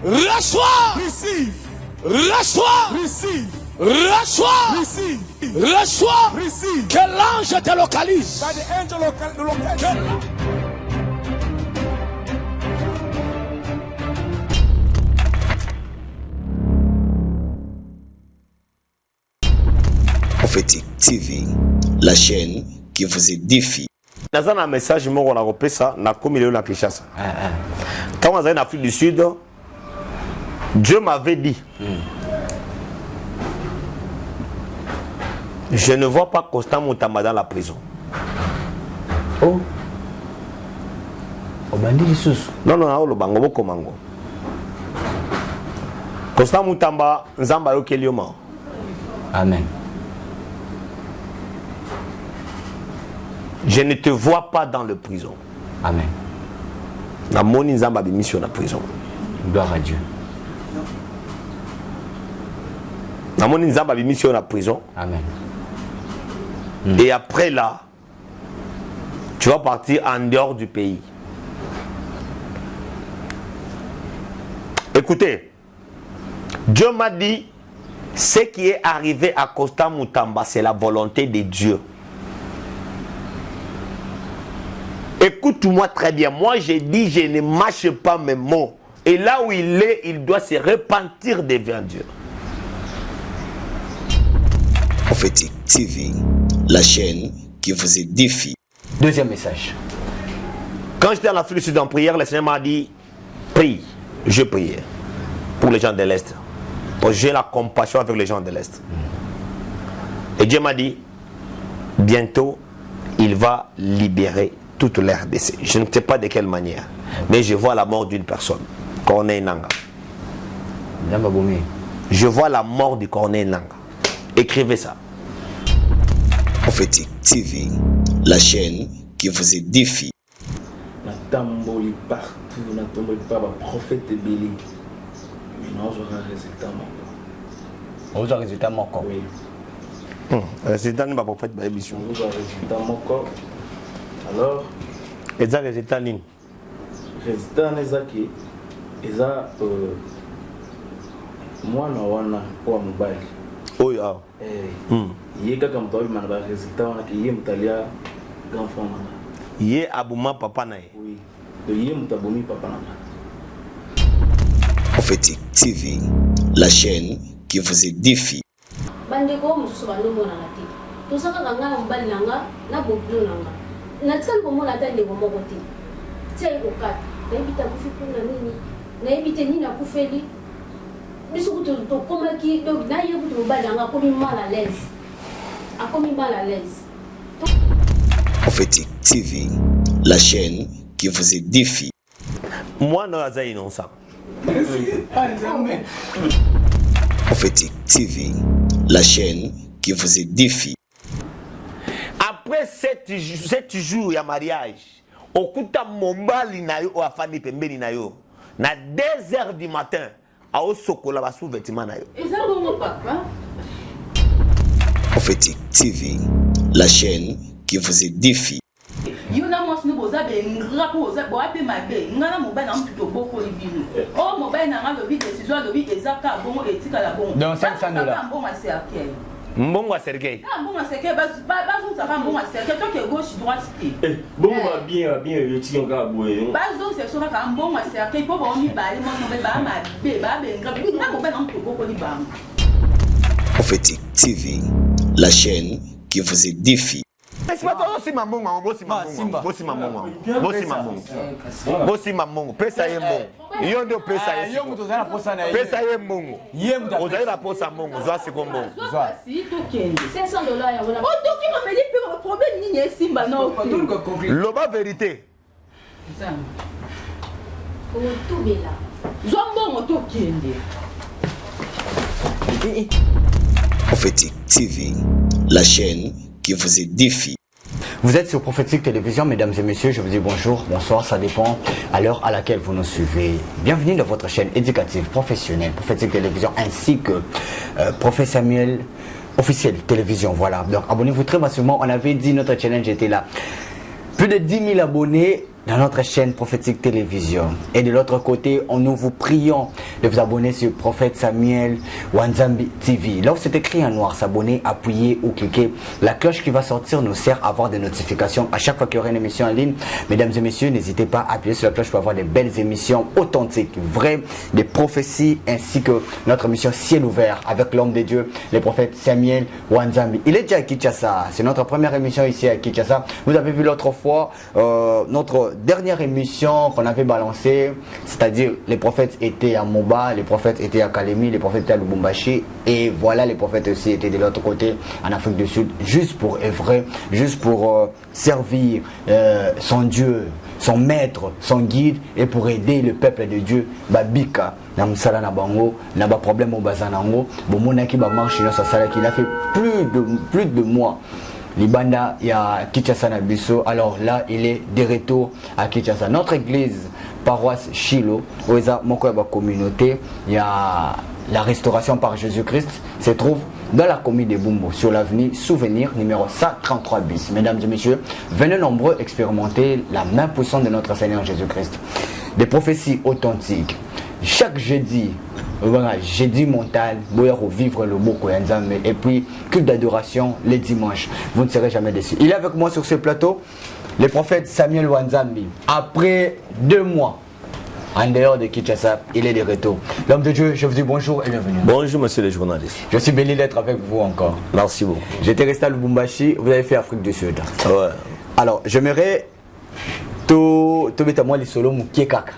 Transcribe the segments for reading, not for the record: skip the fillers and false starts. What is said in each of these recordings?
Reçois. Receive. Reçois. Receive. Reçois. Receive. Reçois. Receive. Que l'ange te localise. That the angel locate. Prophétique TV, la chaîne qui vous édifie. Dans un message, je me rappelle ça, na comme il est Kinshasa. Quand on est en Afrique du Sud, Dieu m'avait dit, je ne vois pas Constant Moutamba dans la prison. Oh. Obandi sous. Non, non, le bango boko mango. Constant Moutamba, Nzamba yo kelioma. Amen. Je ne te vois pas dans le prison. Amen. Na moni Nzamba bi mission na prison. Gloire à Dieu. Na moni Nzamba bi mission na prison. Amen. Et après là, tu vas partir en dehors du pays. Écoutez, Dieu m'a dit, ce qui est arrivé à Constant Moutamba, c'est la volonté de Dieu. Écoute-moi très bien. Moi, j'ai dit, je ne mâche pas mes mots. Et là où il est, il doit se repentir devant Dieu. Prophétique TV, la chaîne qui vous édifie. Deuxième message. Quand j'étais en Afrique du Sud en prière, le Seigneur m'a dit, prie. Je priais pour les gens de l'Est. Pour j'ai la compassion avec les gens de l'Est. Et Dieu m'a dit, bientôt, il va libérer toute l'RDC. Je ne sais pas de quelle manière, mais je vois la mort d'une personne, Corneille Nanga. Je vois la mort du Corneille Nanga. Écrivez ça. Prophétique TV, la chaîne qui vous édifie. Na tamboli partout, na tamboli pas prophète Béli. Mais non, j'aurai un résultat moko. Vous avez résultat moko. Oui. Résultat n'est pas prophète de l'émission. Nous avons résultat moko. Alors, et ça résultat ligne. Résultat nezaki, eza moi na wana kwa mobali. Oh ya. Yé kaka mto abi manaba résultat wana ki yé mtalia grand frère nanga. Yé abouma papa nae. Oui. De yé mtabomi papa nanga. Prophétique TV, la chaîne qui vous édifie. Bandeko mususu bandombo na ngati. Tosaka kanga mbali nanga na boblo nanga. Natsali komona tande bomoko te. Tsayi kokata. Naibita kufi kuna nini? Naibite nini akufeli? Biso kuto to komaki donc na yebu to mbali nanga komi mal à l'aise. Akomi mal à l'aise. Prophétique TV, la chaîne qui vous édifie. Moi, non, c'est innocent. Prophétique TV, la chaîne qui vous édifie. Après 7 jours, il y a mariage. Au coup de mombali na yo, a famille pembeni na yo. Na 2 heures du matin, a o sokola ba sous vêtement na yo. Et ça bon papa. Prophétique TV, la chaîne qui vous édifie. Yuna mosni boza be ngrapo boza bo ape mabe ngana mobile na mtuto boko libino o mobile na ngalo bi décision lo bi ezaka bongo etika la bongo donc $500 mbongo aserkel Mbongo a Sergei mbongo aserkel ba zo saka mbongo aserkel to ke gauche droite ki Bongo ba bien yoti nga boye. ba zo se so ka mbongo aserkel po bo mi ba le mosni ba ma be ba be ngrapo na mobile na mtuto boko libano. Prophétique TV, la chaîne qui vous édifie. C'est pas toi aussi maman, bossi maman, bossi maman, bossi maman, bossi maman, pesa yembo, yondo pesa yembo, pesa yembo, ozaï la posa mongo, zoa sekombo, zoa. Si to kende. $500 ya wala. O to ki ma peli pe problème ni ni simba no. Loba vérité. Ça. O tout bela. Zombo to kende. Prophétique TV, la chaîne qui vous édifie. Vous êtes sur Prophétique Télévision, mesdames et messieurs, je vous dis bonjour, bonsoir, ça dépend à l'heure à laquelle vous nous suivez. Bienvenue dans votre chaîne éducative, professionnelle, Prophétique Télévision, ainsi que Prophète Samuel officiel télévision, voilà. Donc abonnez-vous très massivement, on avait dit notre challenge était là. Plus de 10 000 abonnés, dans notre chaîne Prophétique Télévision. Et de l'autre côté, nous vous prions de vous abonner sur Prophète Samuel Wanzambi TV. Là où c'est écrit en noir, s'abonner, appuyer ou cliquer. La cloche qui va sortir nous sert à avoir des notifications à chaque fois qu'il y aura une émission en ligne. Mesdames et messieurs, n'hésitez pas à appuyer sur la cloche pour avoir des belles émissions authentiques, vraies, des prophéties, ainsi que notre émission Ciel ouvert avec l'homme de Dieu, le prophète Samuel Wanzambi. Il est déjà à Kinshasa. C'est notre première émission ici à Kinshasa. Vous avez vu l'autre fois notre dernière émission qu'on avait balancée, c'est-à-dire les prophètes étaient à Moba, les prophètes étaient à Kalemi, les prophètes étaient à Lubumbashi, et voilà, les prophètes aussi étaient de l'autre côté en Afrique du Sud, juste pour œuvrer, juste pour servir son Dieu, son maître, son guide, et pour aider le peuple de Dieu, Babika, Namsala na bango, na ba problème au bazanango, bomonaki ba marche na sala qui a fait plus de mois. Libanda il y a Kinshasa na biso. Alors là, il est de retour à Kinshasa. Notre église paroisse Shiloh, où il y a une communauté, il y a la restauration par Jésus-Christ, se trouve dans la commune de Bumbo, sur l'avenue Souvenir, numéro 133 bis. Mesdames et messieurs, venez nombreux expérimenter la main puissante de notre Seigneur Jésus-Christ. Des prophéties authentiques. Chaque jeudi, jeudi montal, vivre le beau Koyanzame, et puis culte d'adoration les dimanches. Vous ne serez jamais déçus. Il est avec moi sur ce plateau, le prophète Samuel Wanzambi. Après 2 mois, en dehors de Kinshasa, il est de retour. L'homme de Dieu, je vous dis bonjour et bienvenue. Bonjour, monsieur le journaliste. Je suis béni d'être avec vous encore. Merci beaucoup. J'étais resté à Lubumbashi, vous avez fait Afrique du Sud. Ouais. Alors, j'aimerais tout moi les solos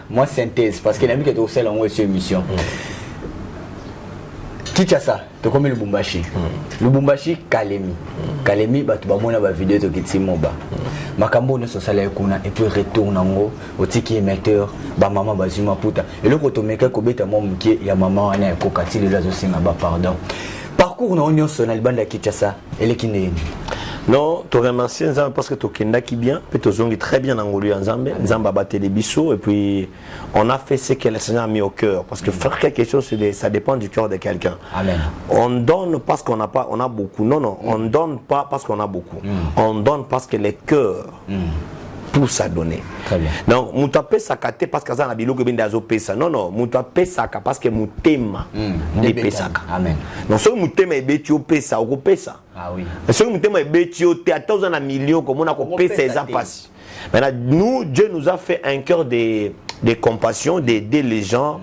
moi synthèse parce qu'il a mis que tu as aussi cette émission. Kinshasa, tu as comme Lubumbashi. Lubumbashi, Kalemi. Kalemi, tu vas voir la vidéo de Kitimoba. Makambo ne se salaire qu'on a et puis retourne en haut au tiki émetteur, maman bazima puta. Et le rotomeka kobeta mon mukie, ya maman on a kokati le lazo singaba pardon. Parcours na union sonal banda Kinshasa, elle est kiné. Non, tu remercies Nzambe parce que tu kenda qui bien, puis tu zongi très bien en Nzambe, Nzambe a battu les bisous et puis on a fait ce que le Seigneur a mis au cœur parce que faire quelque chose ça dépend du cœur de quelqu'un. Amen. On donne parce qu'on n'a pas, on a beaucoup. Non non, on donne pas parce qu'on a beaucoup. On donne parce que le cœur pousse à donner. Très bien. Donc mutape sakate parce que ça na biloko benda zo pesa. Non non, mutape saka parce que mutema de pesaka. Amen. Donc ce mutema ebeti o pesa o pesa. Ah oui. Ce mutema ebeti o te ata na millions comme on a ko pesa eza passe. Maintenant nous Dieu nous a fait un cœur de compassion, d'aider les gens,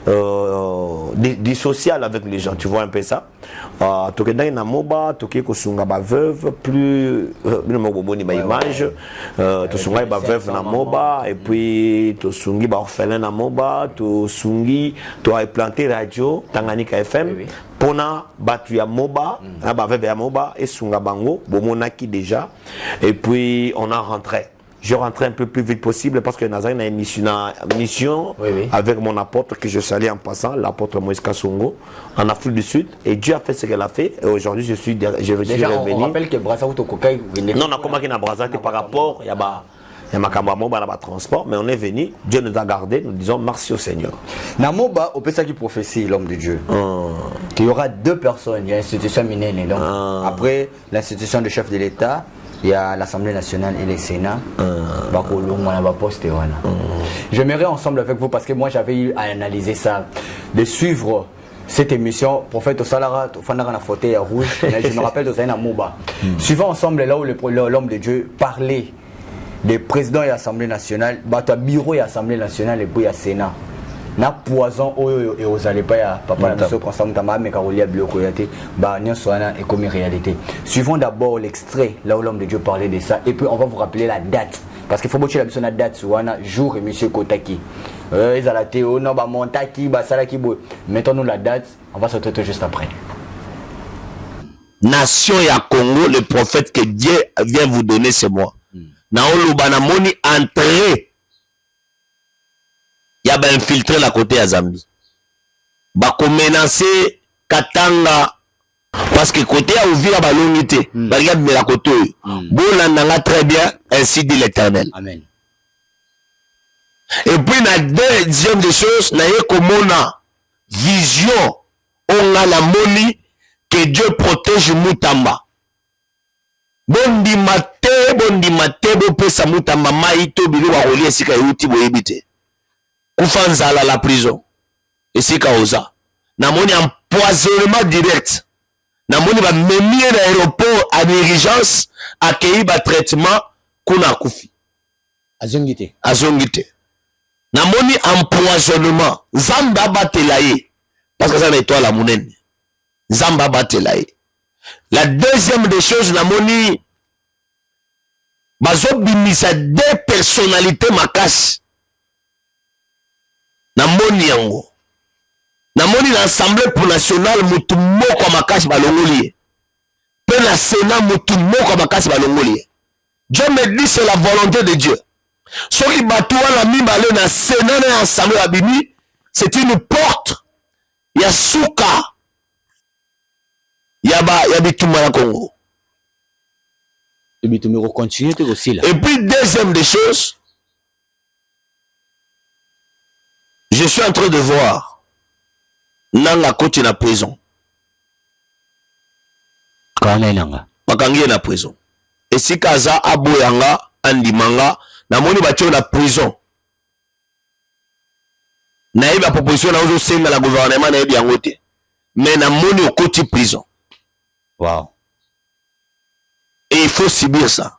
du social avec les gens. Tu vois un peu ça. Tokenda na moba, toke ko sunga ba veuve plus boni ba image, to sunga ba veuve na moba et puis to sungi ba orphelin na moba, to sungi to a planté radio Tanganyika FM pona batu ya moba, ba veuve ya moba et sunga bango bomonaki déjà et puis on a rentré. Je rentrais un peu plus vite possible parce que Nazaré a une mission avec mon apôtre que je salue en passant, l'apôtre Moïse Kassongo, en Afrique du Sud. Et Dieu a fait ce qu'elle a fait. Et aujourd'hui, je suis revenu. On rappelle que Brazza ou Tokokai. Non, on a commencé à Brazza par rapport, il y a ma caméra, transport, mais on est venu. Dieu nous a gardés. Nous disons merci au Seigneur. Namoba, au Pessa qui prophétie l'homme de Dieu. Il y aura 2 personnes. Il y a l'institution Minene. Donc, après l'institution de chef de l'État, il y a l'Assemblée nationale et le Sénat. J'aimerais ensemble avec vous, parce que moi j'avais eu à analyser ça, de suivre cette émission. Prophète Osalara, Fandara fauteuil rouge, je me rappelle de Zaina Moba. Suivant ensemble là où l'homme de Dieu parlait des présidents et l'Assemblée nationale, bureau et l'Assemblée nationale et puis il y a Sénat. Na poison et aux alépaya papa na so constant tamba mais karolia bloko yate ba nyonso wana et comme réalité. Suivons d'abord l'extrait là où l'homme de Dieu parlait de ça et puis on va vous rappeler la date parce qu'il faut bocher la mission date wana jour et monsieur Kotaki. Ils a la théo non ba montaki ba salaki bo. Mettons-nous la date, on va se traiter juste après. Nation ya Congo, le prophète que Dieu vient vous donner c'est moi. Na oloba moni entrée. Il y a infiltré la côté à Zambie. Ba ko menacer Katanga parce que côté à ouvrir ba l'unité. Ba regarde la côté. Bolanda très bien, ainsi dit l'Éternel. Amen. Et puis la deuxième des choses, na ye komona vision on a la moni que Dieu protège Mutamba. Bondi maté bondi matebo pesa muta mama ito bilu wa rolie sika yuti boyebite kufanzala la prison esika oza namoni empoisonnement direct namoni ba memie na aéroport à urgence accueilli ba traitement kuna kufi azongite namoni empoisonnement zamba batela ye parce que ça na étoile la munene zamba batela ye. La deuxième des choses namoni bazo bimisa deux personnalités makasi namoni yango namoni l'Assemblée pour nationale mutu moko makasi balongoli pe na Sénat mutu moko makasi balongoli. Dieu me dit c'est la volonté de Dieu. Soki batu wana mibale na Sénat na Assemblée abimi c'est une porte ya suka ya bitumba na Congo. Et puis deuxième des choses, je suis en train de voir nanga koti na prison. Bakangi na prison. Et si kaza aboyanga andimanga na moni batio na prison. Na iba proposition na ozo senga la gouvernement na yebi yango te. Mais na moni okoti prison. Wow. Et il faut subir ça.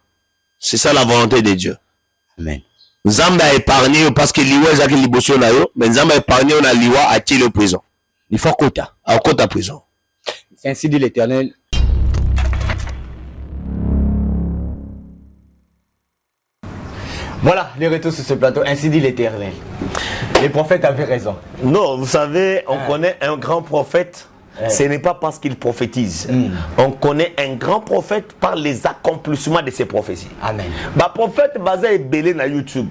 C'est ça la volonté de Dieu. Amen. Nzamba a épargné parce que liwa ezaki liboso na yo, mais Nzamba a épargné na liwa a tiré prison. Il faut kota. A kota prison. C'est ainsi dit l'Éternel. Voilà, les retours sur ce plateau, ainsi dit l'Éternel. Les prophètes avaient raison. Non, vous savez, on connaît un grand prophète. Ce n'est pas parce qu'il prophétise. On connaît un grand prophète par les accomplissements de ses prophéties. Amen. Bah prophète basé est belé na YouTube.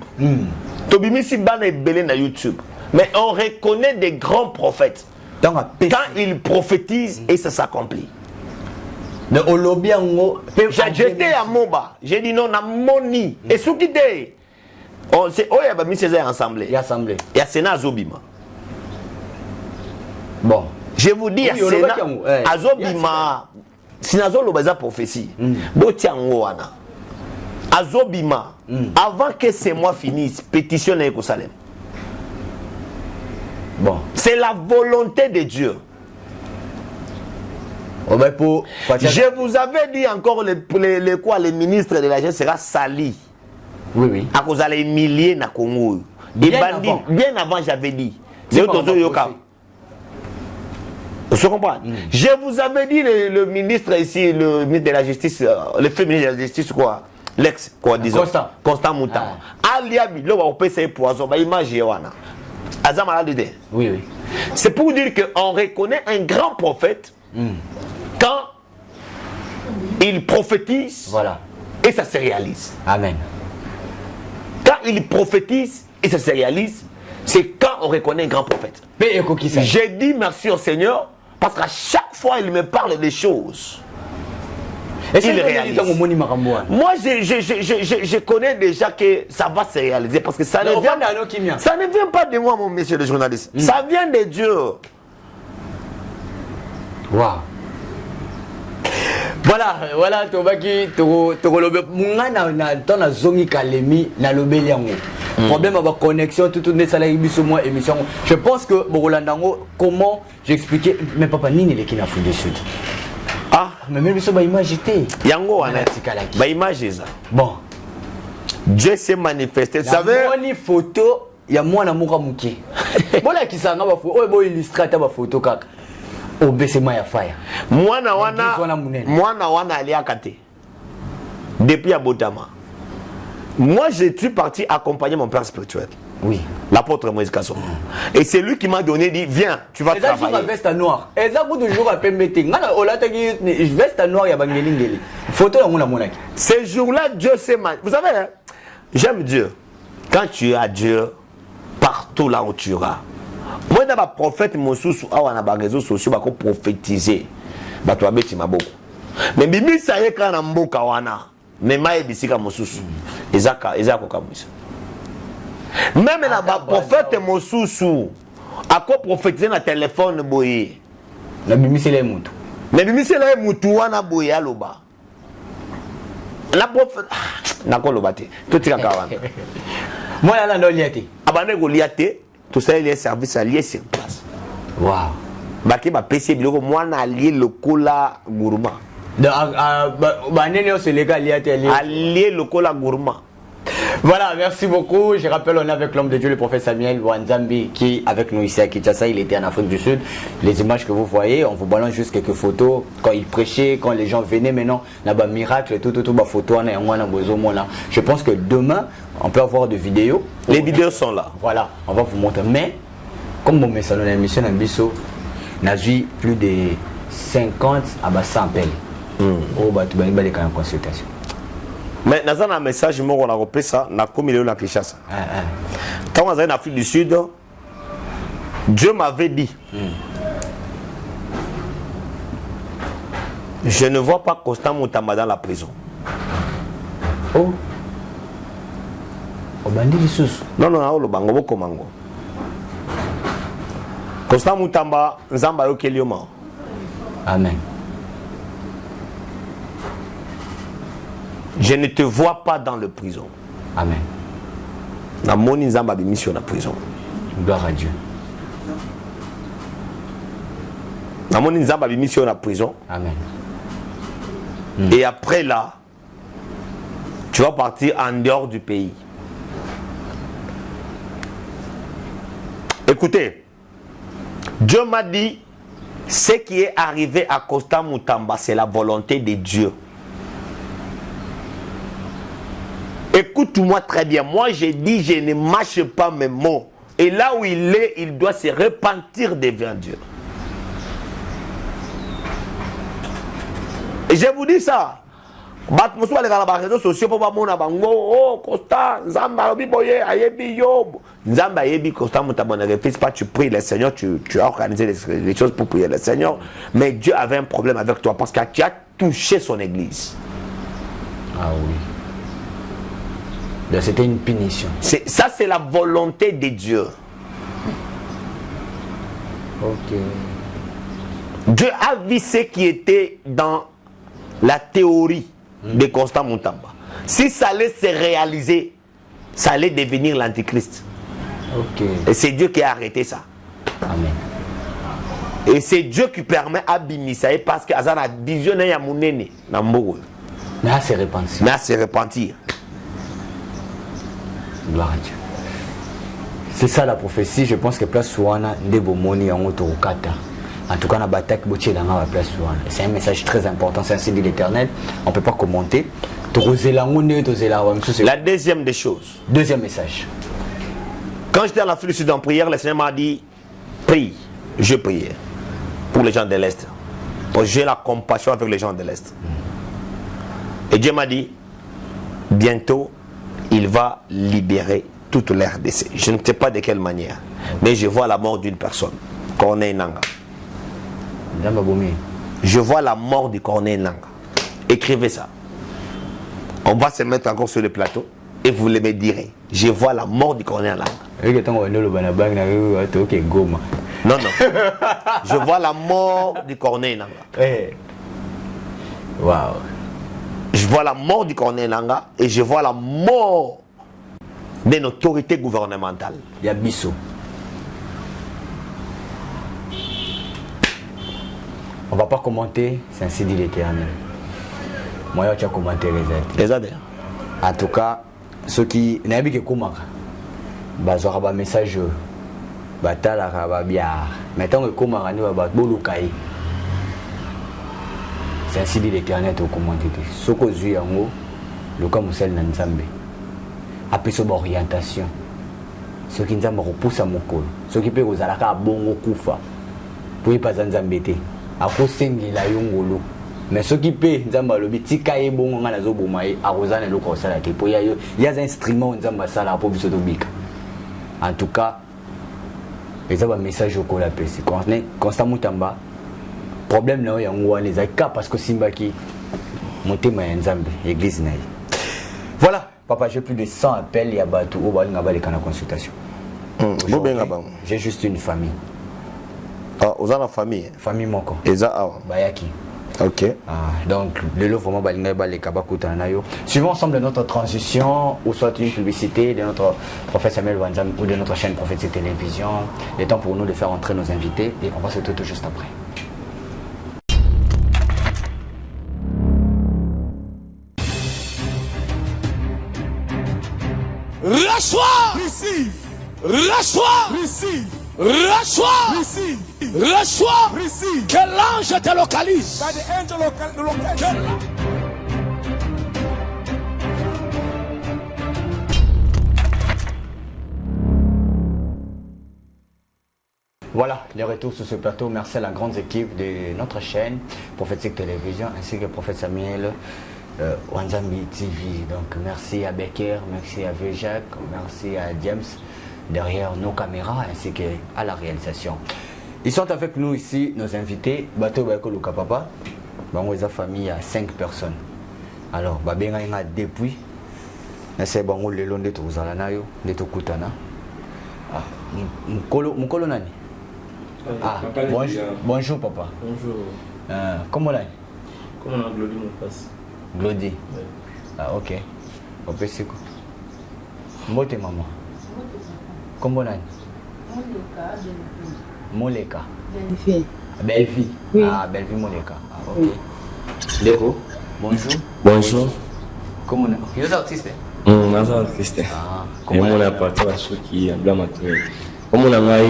Tobimisi bana est belé na YouTube. Mais on reconnaît des grands prophètes quand ils prophétisent et ça s'accomplit. J'étais à Moba. J'ai dit non, na moni. Et ce qui dit, c'est oh y'a mis ces ensemble. Il y a Sénat Zobima. Bon. Je vous dis, Azobima, si nazo lobaza prophétie, botiangoana. Azobima, avant que ces mois finissent, pétition à Jérusalem. Bon. C'est la volonté de Dieu. Je vous avais dit encore les ministres de la jeunesse sera sali. Oui, oui. À cause d'aller humilier na Congo. Bien avant j'avais dit. Vous comprenez? Je vous avais dit le ministre ici, le ministre de la justice, le fait ministre de la justice quoi, l'ex quoi disons. Constant Mouta. Aliabi, là on peut essayer poison, bah image wana. Azama de. Oui oui. C'est pour dire qu'on reconnaît un grand prophète quand il prophétise. Voilà. Et ça se réalise. Amen. Quand il prophétise et ça se réalise, c'est quand on reconnaît un grand prophète. J'ai dit merci au Seigneur parce qu'à chaque fois il me parle des choses. Il réalise. Moi je connais déjà que ça va se réaliser parce que ça ne vient pas de moi mon monsieur le journaliste. Ça vient de Dieu. Wow. Voilà, Tobaki, Togolobe, Mungana, na Zongi Kalemi, na Lobeliango. Problème avec connexion, tout le monde émission. Je pense que Borolandango, comment j'expliquais, mais papa, Nini les Kina Food du Sud. Ah, mais même si on va imaginer. Yango, on a imaginer ça. Bon. Dieu s'est manifesté. Vous savez, une photo, il y a moi, Namoura Mouki. Voilà qui s'en va, oh, illustrer ta photo, kaka. Obesema ya fire. Mwana wana aliakate. Depuis à Botama. Moi je suis parti accompagner mon père spirituel. Oui. L'apôtre Moïse Kasson. Et c'est lui qui m'a donné dit viens, tu vas travailler. C'est veste noire. Et ça vous toujours à PMT. Ngala olataki veste noire ya bangelingeli. Photo ya mona monaki. Ce jour-là Dieu s'est vous savez hein, j'aime Dieu. Quand tu as Dieu partout là où tu iras. Moi d'abord prophète Mosusu awa na ba réseaux sociaux ba ko prophétiser. Ba to abeti maboko. Mais bibi ça y est quand na mboka wana. Mais ma ebisika Mosusu. Ezaka ko kamisa. Même na ba prophète Mosusu ako prophétiser na téléphone boye. Na bimisela mutu. Na bimisela mutu wana boye aloba. La prof nakolo bate. Tout tika kawana. Moi là non liaté. Abane ko liaté, tout ça les services alliés sur place. Wow. Baki ba PC biloko mwana allié lokola gourmand. C'est légal liaté allié lokola gourmand. Voilà, merci beaucoup. Je rappelle, on est avec l'homme de Dieu, le prophète Samuel Wanzambi, qui est avec nous ici à Kinshasa. Il était en Afrique du Sud. Les images que vous voyez, on vous balance juste quelques photos. Quand il prêchait, quand les gens venaient, maintenant, là-bas, miracle, tout, photo, je pense que demain, on peut avoir des vidéos. Les vidéos sont là. Voilà, on va vous montrer. Mais, comme mon message dans l'émission d'Ambisso, on a vu plus de 50 à 100 appels. Oh, bah, tu vas aller en consultation. Mais dans un message, je me rappelle ça, na comme il est na Kinshasa. Quand on est en Afrique du Sud, Dieu m'avait dit, je ne vois pas Constant Moutamba dans la prison. Oh. Obandi Lissus. Non, le bango boko mango. Constant Moutamba, Nzamba yo kelioma. Amen. Je ne te vois pas dans le prison. Amen. Na moni Nzamba bi mission na prison. Gloire à Dieu. Na moni Nzamba bi mission na prison. Amen. Et après là, tu vas partir en dehors du pays. Écoutez, Dieu m'a dit, ce qui est arrivé à Constant Moutamba, c'est la volonté de Dieu. Écoute-moi très bien. Moi, j'ai dit, je ne mâche pas mes mots. Et là où il est, il doit se repentir devant Dieu. Et je vous dis ça. Les réseaux sociaux pour oh Constant Nzamba obi boye ayebi yo Nzamba ayebi Constant Moutamba ne refuse pas, tu pries le Seigneur, tu as organisé les choses pour prier le Seigneur, mais Dieu avait un problème avec toi parce que tu as touché son église. Ah oui. C'était une punition. Ça, c'est la volonté de Dieu. Ok. Dieu a vu ce qui était dans la théorie de Constant Moutamba. Si ça allait se réaliser, ça allait devenir l'antichrist. Ok. Et c'est Dieu qui a arrêté ça. Amen. Et c'est Dieu qui permet à Bimisa parce que Azana vision ya munene na mbogo. Mais à se repentir. Mais à se repentir. Gloire à Dieu. C'est ça la prophétie. Je pense que place Souana Ndebomoni en Otorokata. En tout cas, on a bataille qui dans la place Souana. C'est un message très important. C'est un signe de l'Éternel. On ne peut pas commenter. La deuxième des choses. Deuxième message. Quand j'étais en Afrique du Sud en prière, le Seigneur m'a dit, prie. Je priais pour les gens de l'Est. J'ai la compassion avec les gens de l'Est. Et Dieu m'a dit, bientôt, il va libérer toute l'RDC. Je ne sais pas de quelle manière, mais je vois la mort d'une personne, Corneille Nanga. Je vois la mort de Corneille Nanga. Écrivez ça. On va se mettre encore sur le plateau et vous me direz. Je vois la mort de Corneille Nanga. Non, non. Je vois la mort de Corneille Nanga. Wow. Je vois la mort du Corneille Nanga et je vois la mort d'une autorité gouvernementale. Il y a Bissot. On ne va pas commenter, c'est ainsi dit l'Éternel. Moi, je vais commenter les aides. En tout cas, ceux qui n'ont pas commenté, ils auront un message. Maintenant, c'est ainsi dit l'Éternel au commenté. Ce que je dis, le cas Moussel Nanzambe. Après cette orientation, ceux qui nous repoussent à mon col, ceux qui peuvent vous aller à bon kufa, pour ne pas Nzambete, à cause de la yongolo. Mais ceux qui peuvent nous le tika et bon on a zo bomaye à Rosanne le conseil là pour il y a un instrument Nzamba sala pour biso dobika. En tout cas, les un message au cola PC. Constant Moutamba, problème là yango les cas parce que Simbaki monté ma Nzambe église naï. Voilà. Papa, j'ai plus de 100 appels, il y a Batou, au Bali Ngaba, les canaux consultation. J'ai juste une famille. Ah, vous avez une famille? Famille Moko. Et ça, Bayaki. Ok. Donc, le lot vraiment suivons ensemble notre transition, ou soit une publicité de notre professeur Samuel Wanzam ou de notre chaîne Prophétique Télévision. Il est temps pour nous de faire entrer nos invités et on va se retrouver tout juste après. Reçois. Receive. Reçois. Receive. Reçois. Receive. Reçois. Receive. Que l'ange te localise. That the angel localise. Voilà, le retour sur ce plateau. Merci à la grande équipe de notre chaîne Prophétique Télévision ainsi que Prophète Samuel Wanzambi TV. Donc merci à Becker, merci à Vieux-Jacques, merci à James derrière nos caméras ainsi qu'à la réalisation. Ils sont avec nous ici, nos invités. Bateau Bayako Luka Papa. Bango eza famille à 5 personnes. Alors, babenga inga depuis. Nase bango lelo nde tozala nayo, nde tokutana. Ah, mukolo nani? Ah, bonjour papa. Bonjour. Comment là? Comment on a Glody mon passe? Glody. Oui. Ah, ok. Opesiko. Mbote maman. Comment là? Moleka. Belle-Vie. Oui. Ah, Belle-Vie Moleka. Ah, ok. Oui. Léo, bonjour. Bonjour. Comment là? Vous êtes artiste? Naza artiste. Ah, Et comment mon là? appartient à ceux qui ont bien maturé. Comme on a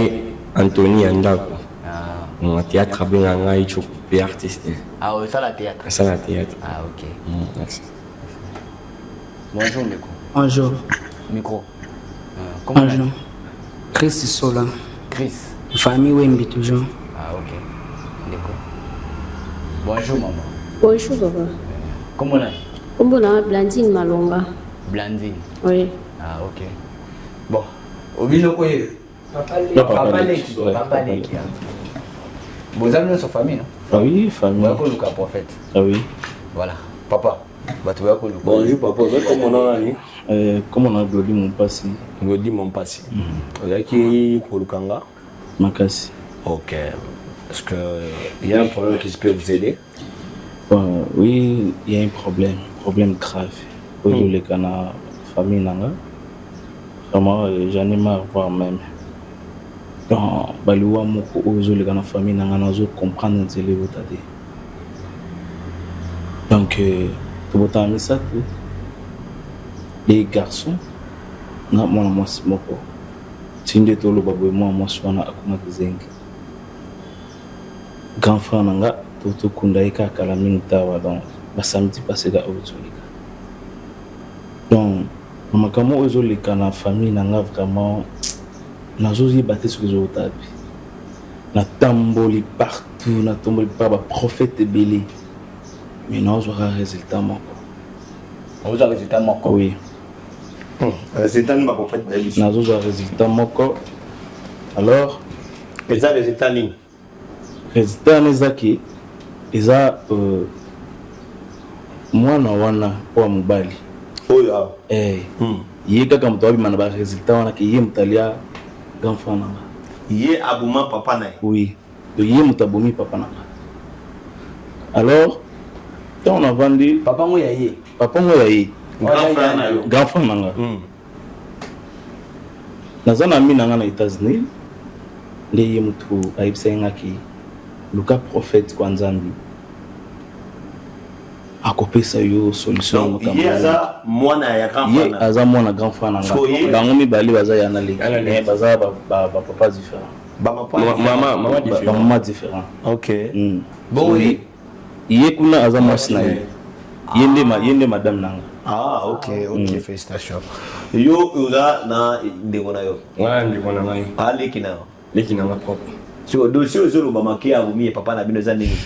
Anthony Andako. Ah. Mon théâtre a bien un peu artiste. Ah, oui, ça la théâtre. Ça la théâtre. Ah, ok. Merci. Bonjour, Miko. Bonjour. Micro. Comment là? Bonjour. Chris Sola. Chris. Famille Wemby toujours. Ah, ok. D'accord. Bonjour, maman. Bonjour, papa. Comment là? Comment on a Blandine Malonga? Blandine. Oui. Ah, ok. Bon. Obino Koye. Papa Leki. Papa Leki. Vous avez notre famille, non? Ah oui, famille. Vous avez le prophète. Ah oui. Voilà. Papa. Bonjour papa, comment on a comment on a Glody mon passé? Glody mon passé. Qui pour le Kanga? Makassi. Ok. Est-ce qu'il y a un problème qui peut vous aider? Oui, il y a un problème grave. Aujourd'hui, la famille nanga. Vraiment, j'en ai marre voir même. Donc, baliwa moko aujourd'hui la famille nanga nazo comprendre nzele botade. Donc, tobotami ça tout. Les garçons, na mwana mwasi moko. Tinde tolo babwe mwasi wana akuma kizengi. Grand frère nanga toto kunda eka kala minutawa donc ba samedi passé ga ozolika. Donc makambo ozolika na famille nanga vraiment nazozi battre sur les autres. Na tamboli partout, na tamboli pas ba prophète belé. Mais non, on aura résultat moko. Vous avez résultat moko? Oui. Résultat ni ba prophète belé. Nazo résultat moko. Alors, et ça résultat ni résultat nezaki eza mwana wana wa mobali oya ye kaka moto abima na ba résultat wana ke ye mutalia grand frère nanga ye abuma papa na oui donc ye mutabomi papa nanga. Alors quand on a vendu papa ngo ya ye grand frère nanga nazana mi nanga na États-Unis nde ye mutu ayibisa ngaki Luka prophète kwa Nzambi akopesa yo solution donc il y a mwana ya grand frère ye aza mwana grand frère nanga bango mibali baza yana leki baza ba papa différent maman différent. OK bon oui ye kuna aza mwasi na ye yende madame nanga. Ah, OK, félicitations. Yo uza na ndeko na yo. Ouais, ndeko na ngai. Ali kina. Leki na ma propre. So dossier ozolo bamaki abumi papa na bino za ndenge.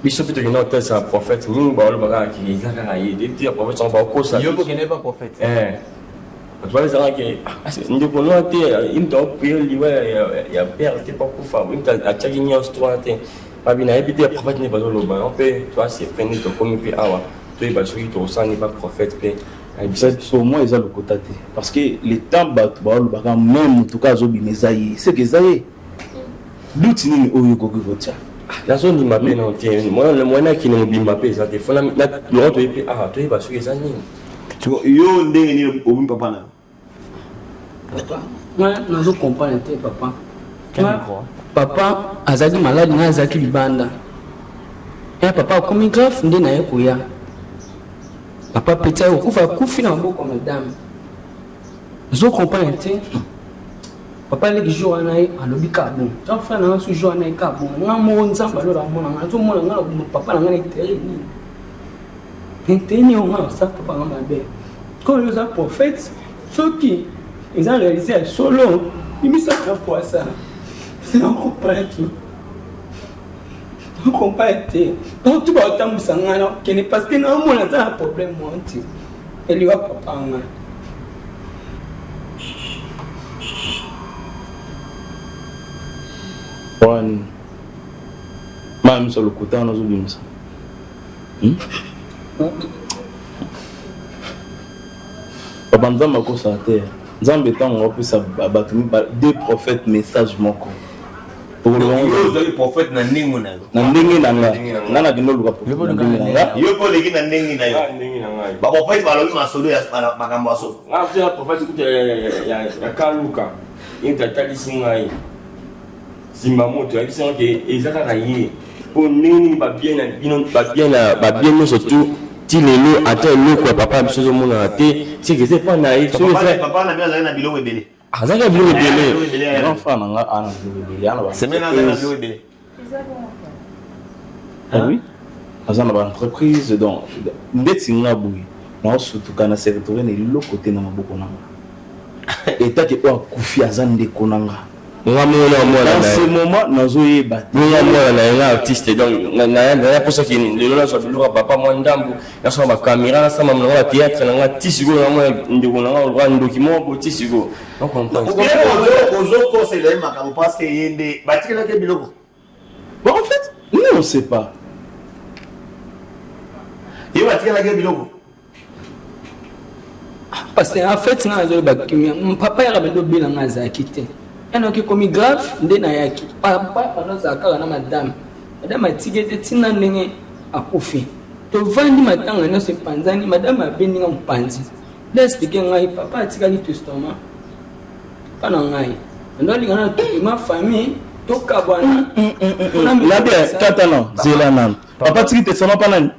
Biso pito kina hotel sa prophète ngi ba lo baka ki zaka na ye depuis ya prophète on ba ko sa. Yo qui n'est pas prophète. Tu vois ça que ndeko no te into prier liwa ya père te pas ko fa. Into a chaki ni histoire te. Pas bien habité prophète ne pas lo ba. On peut tu vois c'est prendre to comme puis awa. Tu es basui to ça n'est pas prophète pe. Pour moi ils ont le côté parce que les temps ba lo même en tout cas zo bimezayi c'est que ça y est. D'où nini oyo koki kotia La zone du mapé, non, moi, le moyen qui nous bimba, ça te fait la tu es ah, tu es pas sûr que ça n'y yo ndenge ni papa na Papa, moi, je comprends papa. Papa, azaki malade, nga azaki libanda. Et papa, comme il grave, ndi na yekoya. Papa, peut-être, okufa kufi na maboko madame. Je comprends papa les jours en aïe à l'objet carbone. J'en fais un sous jour en aïe carbone. On a mon ensemble alors mon an. Tout le monde a papa n'a rien été. N'était on a ça papa n'a pas bien. Quand les prophètes, ceux qui ils ont réalisé un solo, ils me savent pour ça. C'est un comprendre tout. On comprend été. Donc tu vas autant vous en qui n'est parce que non mon a un problème moi anti. Et lui va papa en a. One, même sur le côté, on a oublié ça. Papa, nous avons ça à terre. Nous avons deux prophètes message moko. Pour le moment, vous avez prophète na ningu na. Na ningu na nga. Nga na dino luka prophète. Yo ko leki na ningu na yo. Ba prophète ba lobi masolo ya makambo aso. Ah, c'est la prophète qui ya kaluka. Intatali singai. Zimamoto, il y a des exacts pour nous, bien nous surtout, si les lots atteignent nous, quoi, papa, monsieur, au monde a été, c'est que c'est pas naïf. Papa n'a bien la bilo ebele. Ah, ça va bien ebele. L'enfant n'a pas c'est maintenant la bilo ebele. Ah oui? Dans une entreprise, donc, ndetsinga boui, na surtout quand on s'est retrouvé le côté na maboko nanga. Et t'as que quoi, koufi azan de konanga. Dans ce moment, nous avons un artiste, donc il y a pour ça qui est papa, moi, ndambo, il y a ma caméra, ça m'a mis au théâtre, il y a un petit sigo, un document pour petit sigo. Donc on entend. Aux autres, c'est le même, parce qu'il y a des bâtiments qui sont biloko. Bon, en fait, nous, on ne sait pas. Il y a des bâtiments qui sont biloko. Parce qu'en fait, mon papa a rabelé bien dans la quitté. Et qui comme grave, ndena yaki. Papa pendant ça car na madame. Madame a tigé tina ndenge akufi. To vandi matanga na se panzani madame a beninga mpanzi. Laisse piquer ngai papa tika ki testament. Pana ngai. Ndoli ngana to ma famille to kabwana. La bien, katana, zelanan. Papa tika testament pana.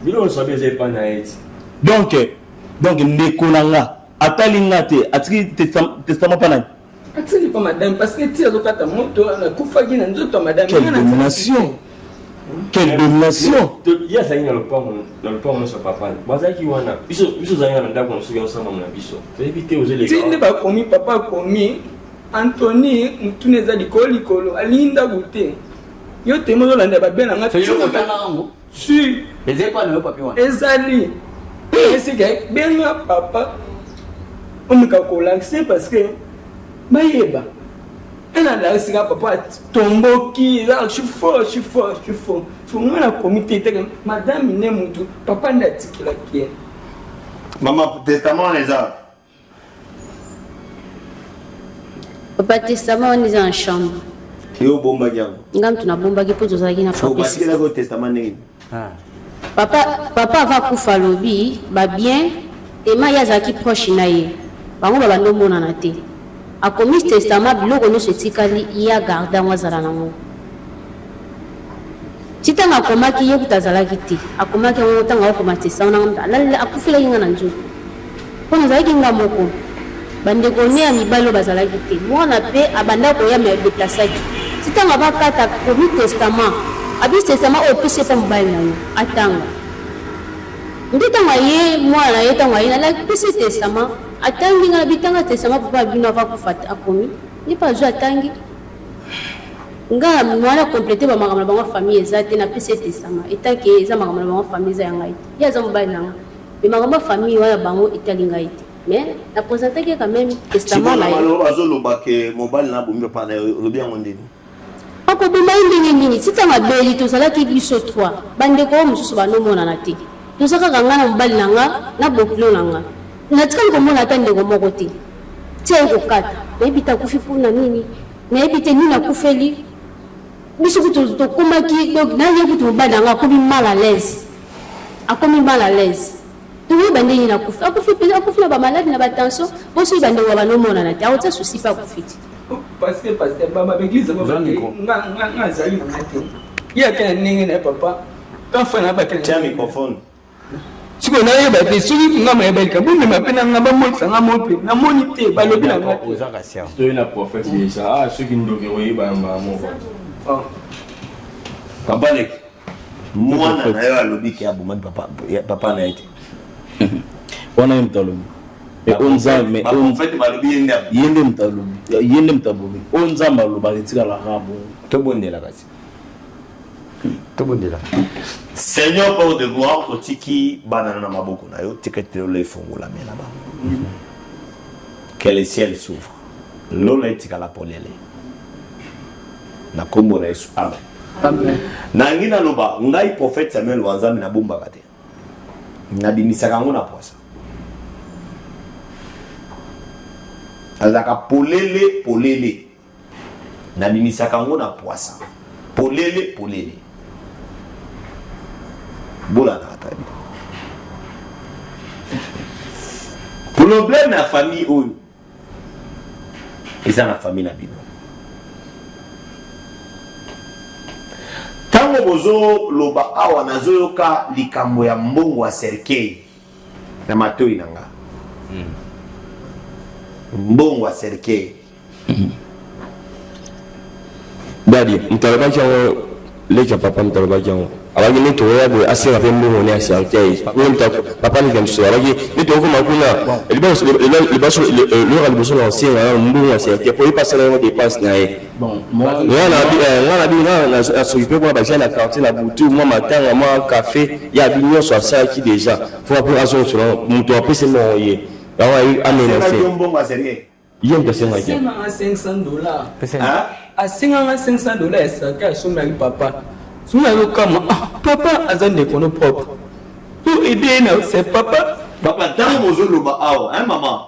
Bilo so bien c'est pas naïf. Donc ndekonanga atalinga te atiki testament pana. C'est pas madame parce que tu as le moto na kufaki na nzoto madame. Quelle domination. Quelle domination. Il y a ça dans le port de son papa. Baza qui wana. Biso za yana ndako nsuki osama na biso. Faut éviter aux les. Tinde ba komi papa komi Anthony mutuneza likolo alinda gute. Yo temo zo landa ba bena nga. C'est yo ko tanga ngo. Si. Les pas le papier wana. Ezali. C'est que benga papa. On me kakola c'est parce que Maïeba. Elle a la cigarette, papa, tombeau qui là, je suis fort. Faut moi la comité, madame, il n'est moutou, papa n'a tiki la qui est. Maman, testament, les a. Papa, testament, on est en chambre. Et au bon bagage. Ngam, tu n'as bon bagage pour tout ça qui n'a pas passé. Faut testament. Papa va koufa lobi, ba bien, et ma yazaki proche naïe. Par contre, ba no mona na te. A commis testament biloko no setikali ya garda mwazala nango. Titanga komaki ye kutazalaki te. Akomaki ngo tanga ko matesa na ngam la akufila yinga na nju. Kono zaki ngamoko. Bande kone ya mibalo bazalaki te. Mwana pe abanda ko ya me déplacaki. Titanga bakata commis testament. Abi testament o pese pa mbali na yo. Atanga. Nditanga ye mwana ye tanga ye na la pese testament. Atangi nga bitanga testament papa bino va kufata akomi ni pas jo atangi nga mwana compléter ba makamala ba famille ezate na pese testament etake eza makamala ba famille za ngai ya za mbali nanga be makamala famille wana bango etalinga ite mais na présenter que quand même testament là azolo ba ke mobile na bombe pa na lobi yango ndeni ako be mai ndini sitanga beli to sala ki biso 3 bande ko mususu ba no mona na te to saka nga na mbali nanga na boklo nanga natikali komona ata ndeko moko te tia ekokata nayebita akufi mpona nini nayebite nini akufeli biso kutu to komaki donc na yeku to badanga akomi mal à l'aise. Akomi mal à l'aise. Tu veux bande ni na kufi. Akufi na ba malade na ba tension, bosi bande wa banomona na ta ota souci pas kufiti. Parce que baba l'église nga zali na te. Ya kana ningi na papa. Quand fa na ba kana. Tiens microphone. Siko na yeba te suri nga ma yeba ka bumi mapena nga ba mo sanga mo pe na moni te ba lobi na nga. Tu es la prophète déjà. Ceux qui nous voient ba mo. Papa Lek. Moi na yo alobi ki abuma papa na été. On a un talon. Et on a mais en fait balobi yende mtabobi. On a maloba tika la rabo. To bondela kasi. To bondela. Seigneur Père de gloire, tiki banana na maboko na yo, tikete le fongola mais là-bas. Que le ciel s'ouvre. L'eau tika la polele. Na kombo na Yesu. Amen. Amen. Na ngina loba ngai prophète Samuel wanzami na bomba kate. Na bimisaka ngo na poisa. Azaka polele. Na bimisaka ngo na poisa. Polele. Bola na atabi. Problème na famille oyo. Eza na famille na bino. Tango bozo loba awa nazoyoka likambo ya mbongo wa serkei na matoi nanga. Mbongo wa serkei. Daddy, mtalaba jango leja papa mtalaba jango. Abagi ni to ya bo asira pe mbongo ni serkei. Papa ni kam so abagi ni to ko makuna. Libaso le libaso na ancien mbongo wa serkei pour y passer la dépense na e. Bon, moi na s'occuper pour la la cantine la boutique moi matin moi café il y a bignon sur ça qui déjà faut pour raison sur mon toi après c'est mon yé là il aménagé mbongo wa serkei. il y a personne là $500. Hein? À $500 ça ka suma papa. Suma yo kama papa azande kono propre. Pour aider na c'est papa. Papa tango bozo loba awa, hein maman.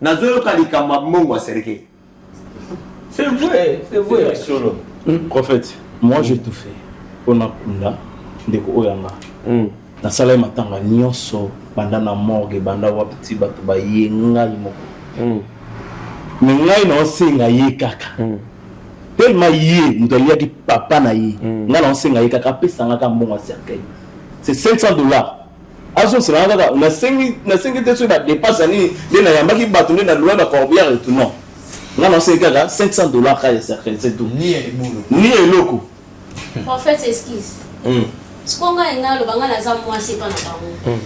Nazoyoka likambo mbongo wa serkei. C'est vrai. prophète, moi j'ai tout fait. On a kunda ndeko oyanga. Na sala matanga nyonso banda na morgue banda wa petit bato ba yenga moko. Mais ngai na osenga ye kaka. Tellement ye ndolia di papa na ye. Nga na osenga ye kaka pesa nga ka mbongo cercueil. C'est $500. Azo c'est là na sengi te so da dépasse ni na yambaki bato na loi da corbière et tout non. Nga na osenga kaka $500 ka cercueil c'est tout. Ni eloko. Prophète esquisse. Sikonga engalo bangana za mwasi pana bango.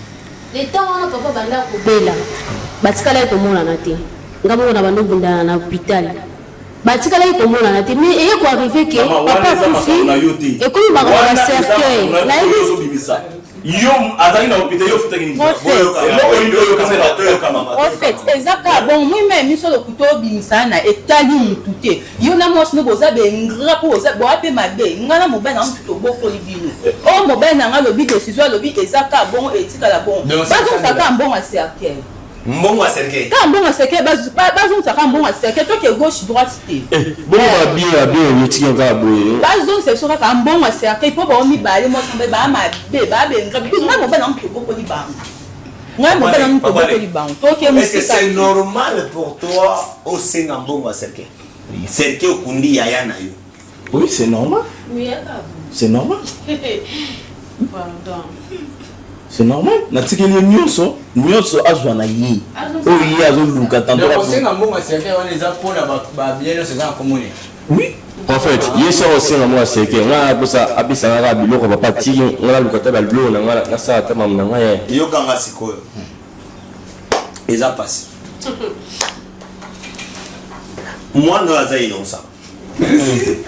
Le temps wana papa banda kobela. Batikala ko mona na te. Ngamo na bando bunda na hôpital. Batikala ko mona na te mais eye ko arriver que papa kufi. Et comme ba ba cercueil. La Yom azali na hôpital yo futa kini. En fait, ezaka bon moi même miso le couteau bimisa na etali mututé. Yo na mos no boza be ngra po boza bo ape mabe. Ngana mo ba na mututo boko libino. O mo ba na nga lobi décision lobi ezaka bon etika la bon. Bazo saka bon a cercueil. Mbongo wa serkei. Ka mbongo cercueil bazo saka mbongo cercueil to ke gauche droite te. Bon ba bien yoti nga boye. Bazo se soka ka mbongo cercueil po ba mi ba le mo sambe ba ma be ba be ngra bi nga mo ba na mututo boko libango. Nga mo ba na mututo boko libango. To ke Est-ce que c'est normal pour toi au senga mbongo wa serkei? Serkei okundi yaya na yo. Oui, c'est normal. Oui, C'est normal. pardon. C'est normal. Natikeli nyonso azwa na yi. O yi azoluka tanto la. Osenga mbongo serkei wana eza pona ba bien no seza komone. Oui. En fait, il y a ça aussi dans moi c'est que nga bosa abisa nga biloko papa tiki nga lukata ba bilo na nga na sa ta mam na nga ya. Yo kanga sikoyo. Eza passe. Moi no aza innocent. Merci.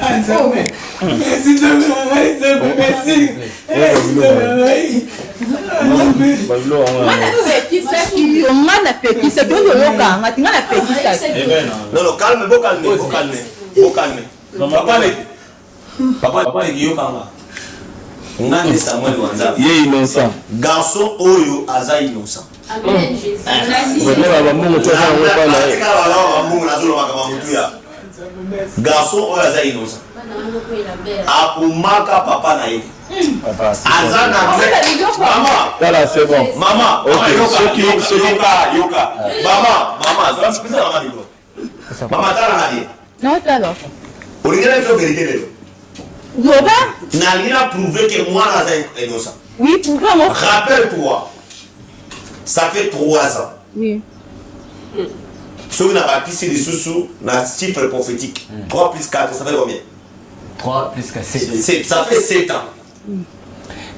Ngana pekisa to yo kanga ngana pekisa. Non, calme. Papa yo kanga. Ngani Samuel wanza. Ye innocent. Garçon oyo aza innocent. Amen Jésus. Garçon oyo aza innocent. akumaka papa na ye azana maman c'est bon maman yoka maman maman tala na ye non tala olingana fo vérité lelo Globa n'a prouvé que moi là innocent. Oui, pourquoi moi? Rappelle-toi, ça fait 3 ans. Oui. Ce qui n'a pas pissé des sous-sous, dans le chiffre prophétique. 3 plus 4, ça fait combien? 3 plus 4, 7. Ça fait 7 ans.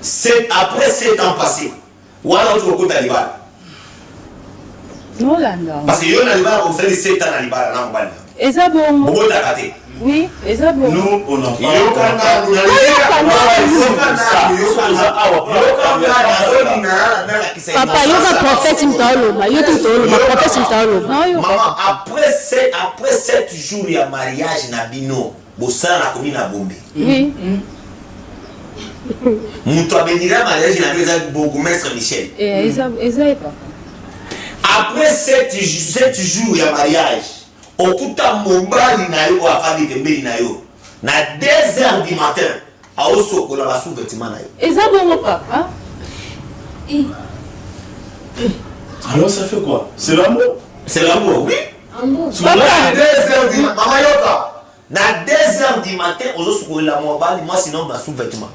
7, après 7 ans passés, voilà où tu recoutes à l'Ibala. Non, là, non. Parce que yo na l'Ibala, vous savez 7 ans à l'Ibala, non, pas. Et ça bon? Beaucoup d'akaté. Oui, et ça bon. Nous, on en parle. Papa, yoga prophète mtaoloba, yote mtaoloba, prophète mtaoloba. Maman, après 7 jours il y a mariage na bino, bosala na komi na bombe. Oui. Muto abenira mariage na beza bourgmestre Michel. Et ça papa. Après 7 jours il y a mariage. Okuta mombali na yo afandi pembeni na yo. Na 2h du matin, a osokola ba sous-vêtement na yo. Et ça bon papa? Alors ça fait quoi? C'est l'amour? C'est l'amour, oui. Papa, 2h du matin, maman yoka. Na 2h du matin, osokola mombali, moi sinon ba sous-vêtement.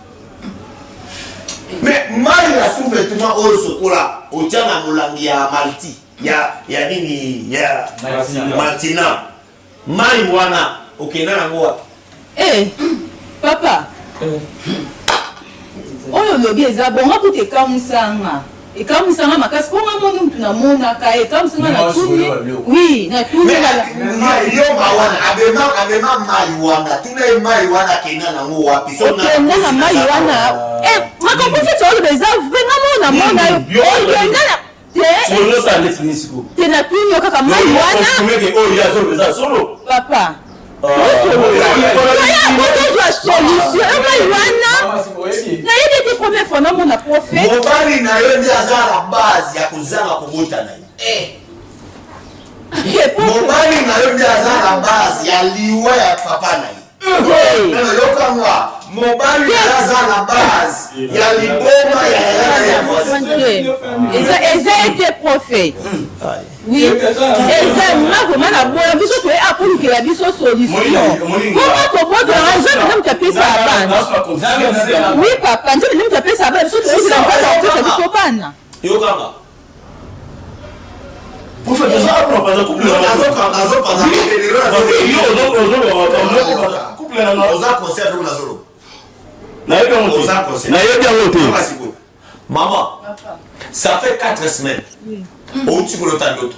Mais mal la sous-vêtement osokola, otia na molangi ya Malti. Ya nini ya Martina mai wana okenda na ngoa papa oyo lobi eza bonga kuti ekamusanga makasi ponga moni mutu namonaka ekamusanga na tuni oui na tuni yo mawana abema mai wana tuna mai wana kenda na ngo wapi so okenda na mai wana makompofi tolo beza venga mona yo okenda na solo ça laisse nisiko tena tunyo kaka mai wana kumeke oh ya solo ça solo papa ya solution mai wana na yede te première fois na mona prophète mobali na yo ndi azala base ya kuzanga kubota na yo mobali na yo ndi azala base ya liwa ya papa na yo yoka mwa mobali na azala base ya liboma ya eza été prophète oui eza vraiment na boya biso to apolikela biso solution comment toboto raison na mtapesa abana oui papa ndio ni mtapesa abana biso to eza mpaka biso bana yoka pour faire des arbres par exemple maman ça fait 4 semaines au tu peux le temps d'autre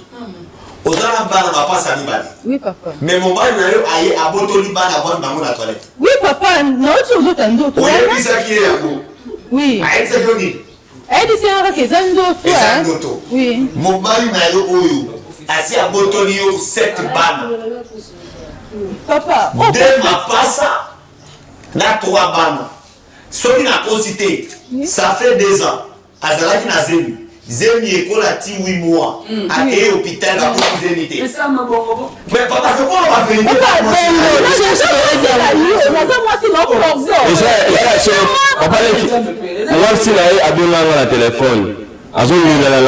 aux gens bana va pas ça ni bali oui papa mais mon mari na yo aye abotoli bana bonne maman na toilette oui papa non tu veux tant d'autre oui ça qui est là oui aye ça joni aye c'est un rakezan d'autre oui mon mari na yo oyo asi abotoli yo 7 bana papa deux mapasa na 3 bana soki na cité ça fait 2 ans azalaki na zemi ekola ti 8 mois akeye hôpital ka pour zénité mais papa c'est quoi on va venir papa mwasi na ye abenganga na telefone azolela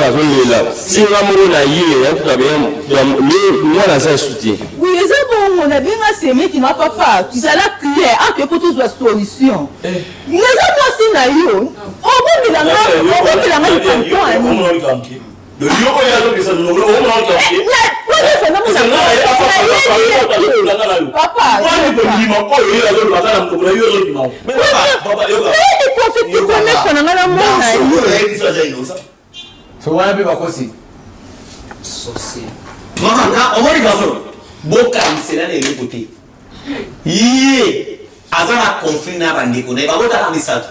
azolela singa moko na ye mwana aza esuti oui eza bongo na benga semeki na papa tuzala clair ake po tozwa solution eza mwasi na yo obombelanga lipanton ani azana conflit na bandeko na babota misato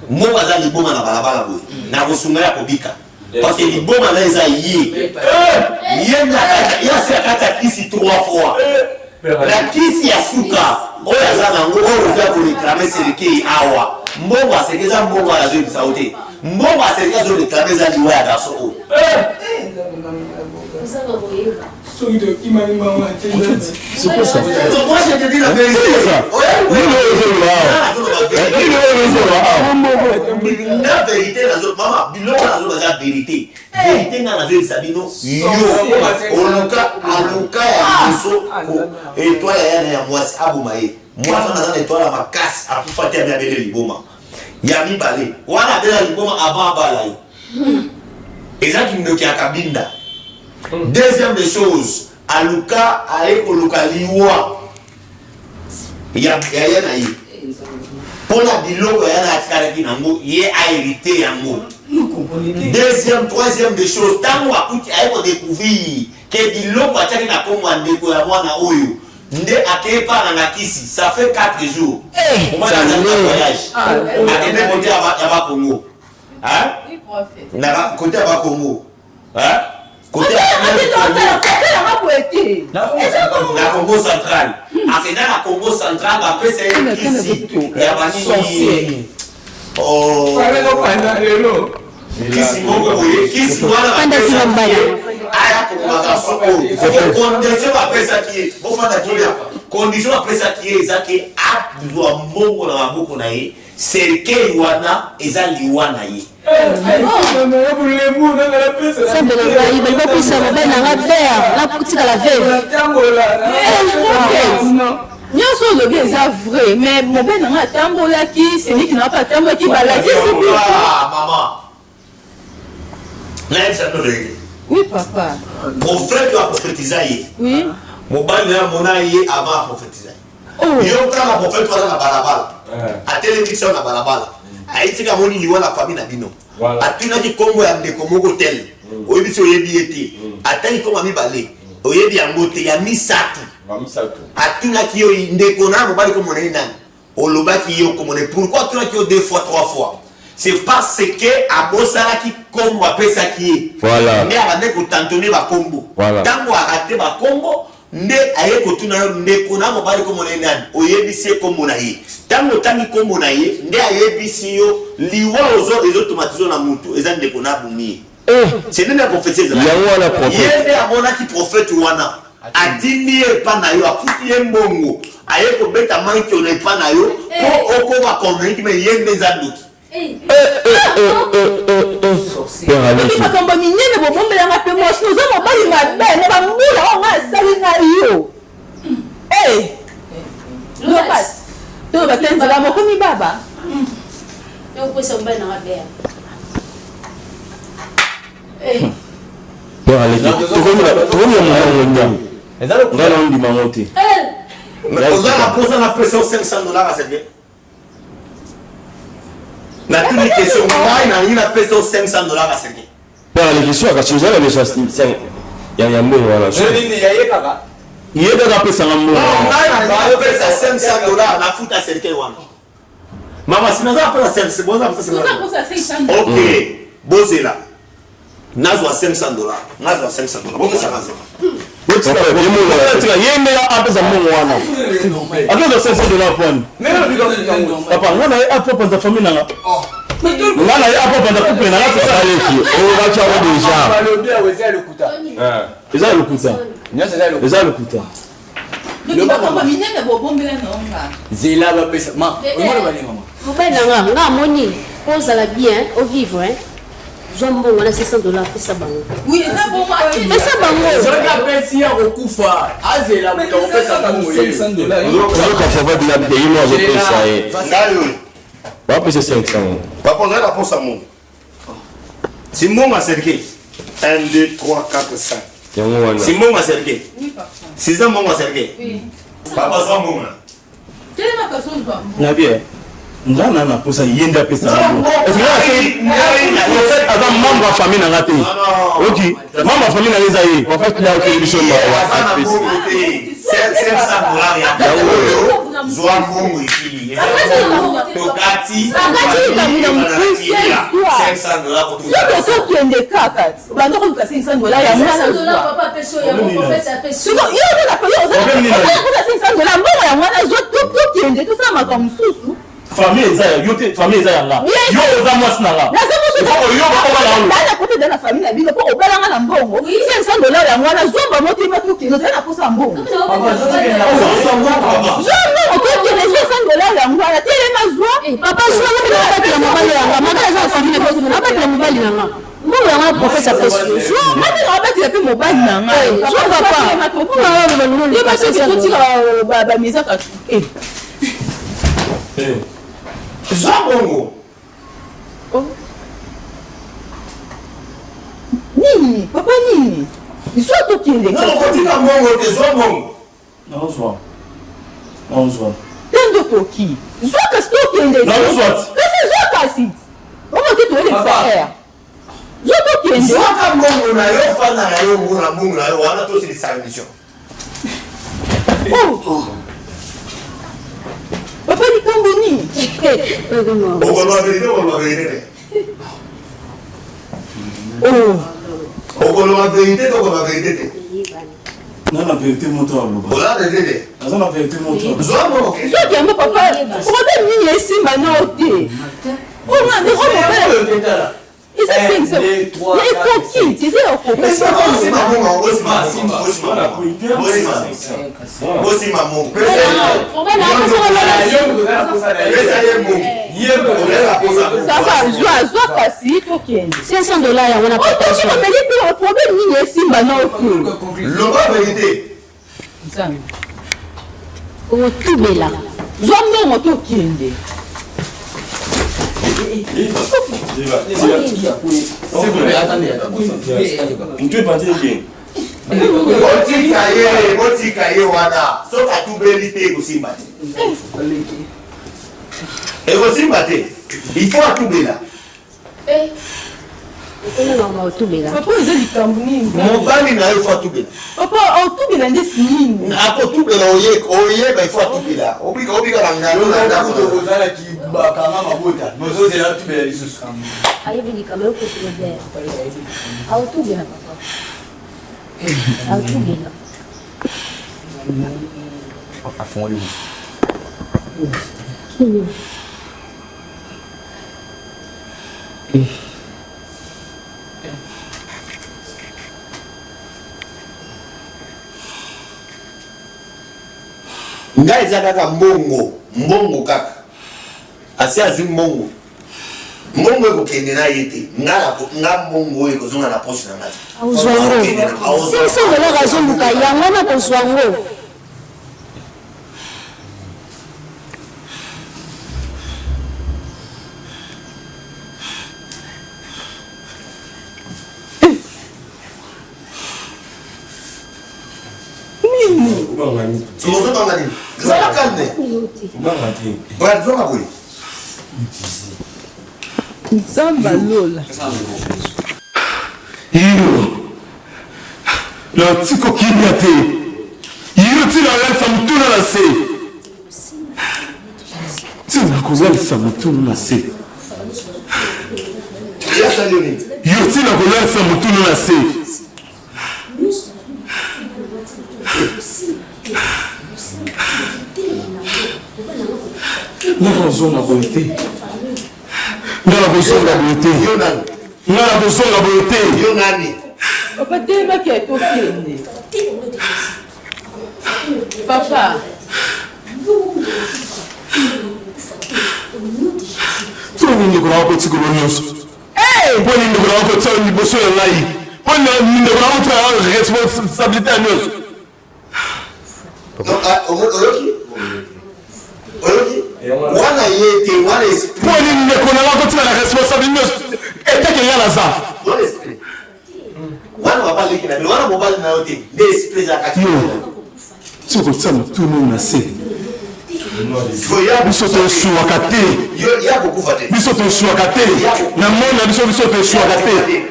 moko aza liboma na balabala boye na kosunga ya kobika parce que liboma na eza ye na kata kisi 3 fois la kisi ya suka oyo aza nango oyo oza koreklame selekei awa mbongo asekeza mbongo azobisa ote mbongo asekeza azoreklame eza liwa ya garso oyo ozanga koyeba soki tokimami mama te C'est quoi ça? Moi, je te dis la vérité. La vérité, maman, biloko nazo la vérité. Vérité na nazo sabino. Yo, oluka ya biso. Étoile ya mwasi abumaye. Mwasi na étoile ya makasi akufata ya bele liboma. Ya mibale. Wana bele liboma avant bala. Ezaki ndoki akabinda. Deuxième des choses, aluka aye koluka liwa. Ya na yi. Pona biloko ya na atikala nango ye a hérité yango. Deuxième, troisième des choses, tango akuti aye ko découvrir que biloko ataki na kombo ndeko ya mwana oyo. Nde akepa na kisi, ça fait 4 jours. On va dans un voyage. Akende côté ya ba Congo. Hein? Oui, prophète. Na côté ya ba Congo. Hein? Côté na Congo central. Akenda na Congo central après c'est ici. Ya ba sorcier. Oh. Kisi moko boye, kisi wana panda kilombana. Aya ko soko. Condition après ça qui est. Bon fanda kia. Condition après ça qui est ezaki acte doit mongo na maboko na ye. Serke wana ezali wana ye. nyonso olobi eza vrai mais mobali nanga atambolaki celui qui n'a pas atambolaki balakisi biso. Maman nayebi ça vérité. Oui papa. Prophète a prophétisé ye. Oui. Mobali na mona ye avant prophétiser. Yo kala prophète wala na balabala. A télévision na balabala. Aitika moni liwa la famille na bino. Atuna ki kombo ya ndeko moko tel. Oyebi so yebi ete. Atani kombo mibale. Oyebi yango te ya misatu. Atuna ki yo ndeko na mobali kombo na nani. Olobaki yo kombo ne pourquoi atuna ki yo 2 fois 3 fois. C'est parce que abosala ki kombo apesa ki. Voilà. Mais abande ko tantonner ba kombo. Tango arate ba kombo. Nde aye kotuna ndeko na mobali kombo na nani. Oyebi se kombo na ye. Tango tangi kombo na ye, nde ayebi si yo liwa ozo les automatizo na mutu eza ndeko na bumi. C'est nene prophétie za. Ya wana prophète. Yende amona ki prophète wana. Adini epa na yo, afuti ye mbongo. Aye ko beta manki ona epa na yo, po oko ba convaincre me yende za ndoki. makambo minene bobombelanga mpe mwasi oza mobali mabe na bambula oyo nga asali ngai yo lobat to batenzela mokomi baba yokosa mobali nanga bea ngana ondimango te oza na posa na pression $500 à servir. Na toute les questions, moi, il a payé $500 à servir. Pour la question, quand tu as les choses, il y a un mot. Je dis, il y a pas. Il y a des appels sans amour. Non, il a payé $500 la fout à servir. Maman, si nous avons pas $500, c'est bon, ça. Ok, bosez là. Nazo à $500. Nazo à $500. Bon, ça va. yende apesa mungu wana akeza $500 pwani papa ngana apo panda famille nanga ngana apo panda couple nanga tsaleki o bacha o deja eza lokuta donc makambo minene bobombela nonga zela bapesa ma omona bali mama mobali nanga nga moni ozala bien au vivre hein. Jambon wana $600 pesa bango. Oui, eza bon pesa bango. Zonga pesi ya okufa azela muto pesa bango $500. Ozoka fava bila de yimo azopesa ye. Ngayo. Ba pesa $500. Papa on a la posa mon. Si mon a serké 1 2 3 4 5. Yango wana. Si mon a serké. Oui papa. 6 ans mon a serké. Oui. Papa ça mon. Quelle est ma façon de voir? na bien ngana na posa yenda pesa est-ce que avant membre de famille na ngate ok membre de famille na leza ye en fait là que biso ma $500 ya zoa mongo ici tokati $500 tokende kaka bando koluka $500 ya mwana papa peso ya prophète apeso mbongo ya mwana zo tokende tosala makambo mosusu famille eza yo te famille eza yanga yo oza mwasi nanga naza mosu na côté de la famille na bino pour obalanga na mbongo $500 ya mwana zomba motema tokende za na posa mbongo zomba otokende $500 ya mwana telema zwa papa zwa na batela mobali yanga maka za famille ko na batela mobali yanga mbongo yanga professeur Pesio zwa mati na batela pe mobali na nga zwa papa ye ba se totika ba misaka Zambongo. Nini? Papa nini? Soit tokende. Non, kotika mbongo te Zambongo. Non, soit. Non, soit. Tendo toki. Soit kasi tokende. Non, soit. Kasi soit kasi. Omo te toele faire. Soit tokende. Soit mbongo na yo fana na yo mbongo na yo wana to c'est sa mission. Oh. Papa ni kambo ni. Okolwa vérité. Oh. Okolwa vérité to ko vérité. Non, la vérité montre à l'eau. Ola vérité. Non, la vérité montre à l'eau. Zambongo. Soit kiambo papa. Pourquoi ni esimba na ote? Oh man, mais oh mon père. Et ça c'est ça. Les coquilles, c'est ça au Mais c'est pas bon, aussi maman. on va ça va, joie kasi tokende. $500 ya wana papa zwa. Mais le problème ni esimba na ote. L'omba vérité. Nzambe. otubela Zwa mbongo tokende. Tu es parti qui? Botika ye wana. Soka tubeli te kosimba te. Ekosimba te. Il faut atubela. otubela Papa eza likambo nini? Mobali na yo faut atubela. Papa otubela nde nini? Akotubela oyeba il faut atubela. Obika bangalo na ndako tokozala kibakanga mabota nozozela tubela lisusu ayebi likambo yokotubela aotubela papa aotubela afongoli nga eza kaka mbongo kaka asi azwi mbongo ekokende na ye te nga mbongo oyo ekozonga na poche na nga te aozwa ngo $500 azoluka yango na kozwa ngo ozobanga nini zala kalme bazonga boye Nzamba lola. La tiko kimia te. Yuti la lesa mutuna na se. Tina kulesa mutuna na se. Yuti la kulesa mutuna na se. Nana zonga boite. Nana bozonga boite. Nana bozonga boite. Yo nani? Papa tema ke tokende. Papa. Toni ndiko na ko tsikolo nyonso. Poni ndiko na ko tsoni liboso ya ngai. Poni ndiko na ko tsona responsabilité ya nyonso. Wana yete, wana esprit. Poni ndiko na ko tsona responsabilité nyonso. Eteke yana za. Wana esprit. Wana mobali kina, wana mobali na yote. Ne esprit za kaki. Tsoko tsama tuno na se. Biso tosuwaka te. Biso tosuwaka te. Na mona biso tosuwaka te.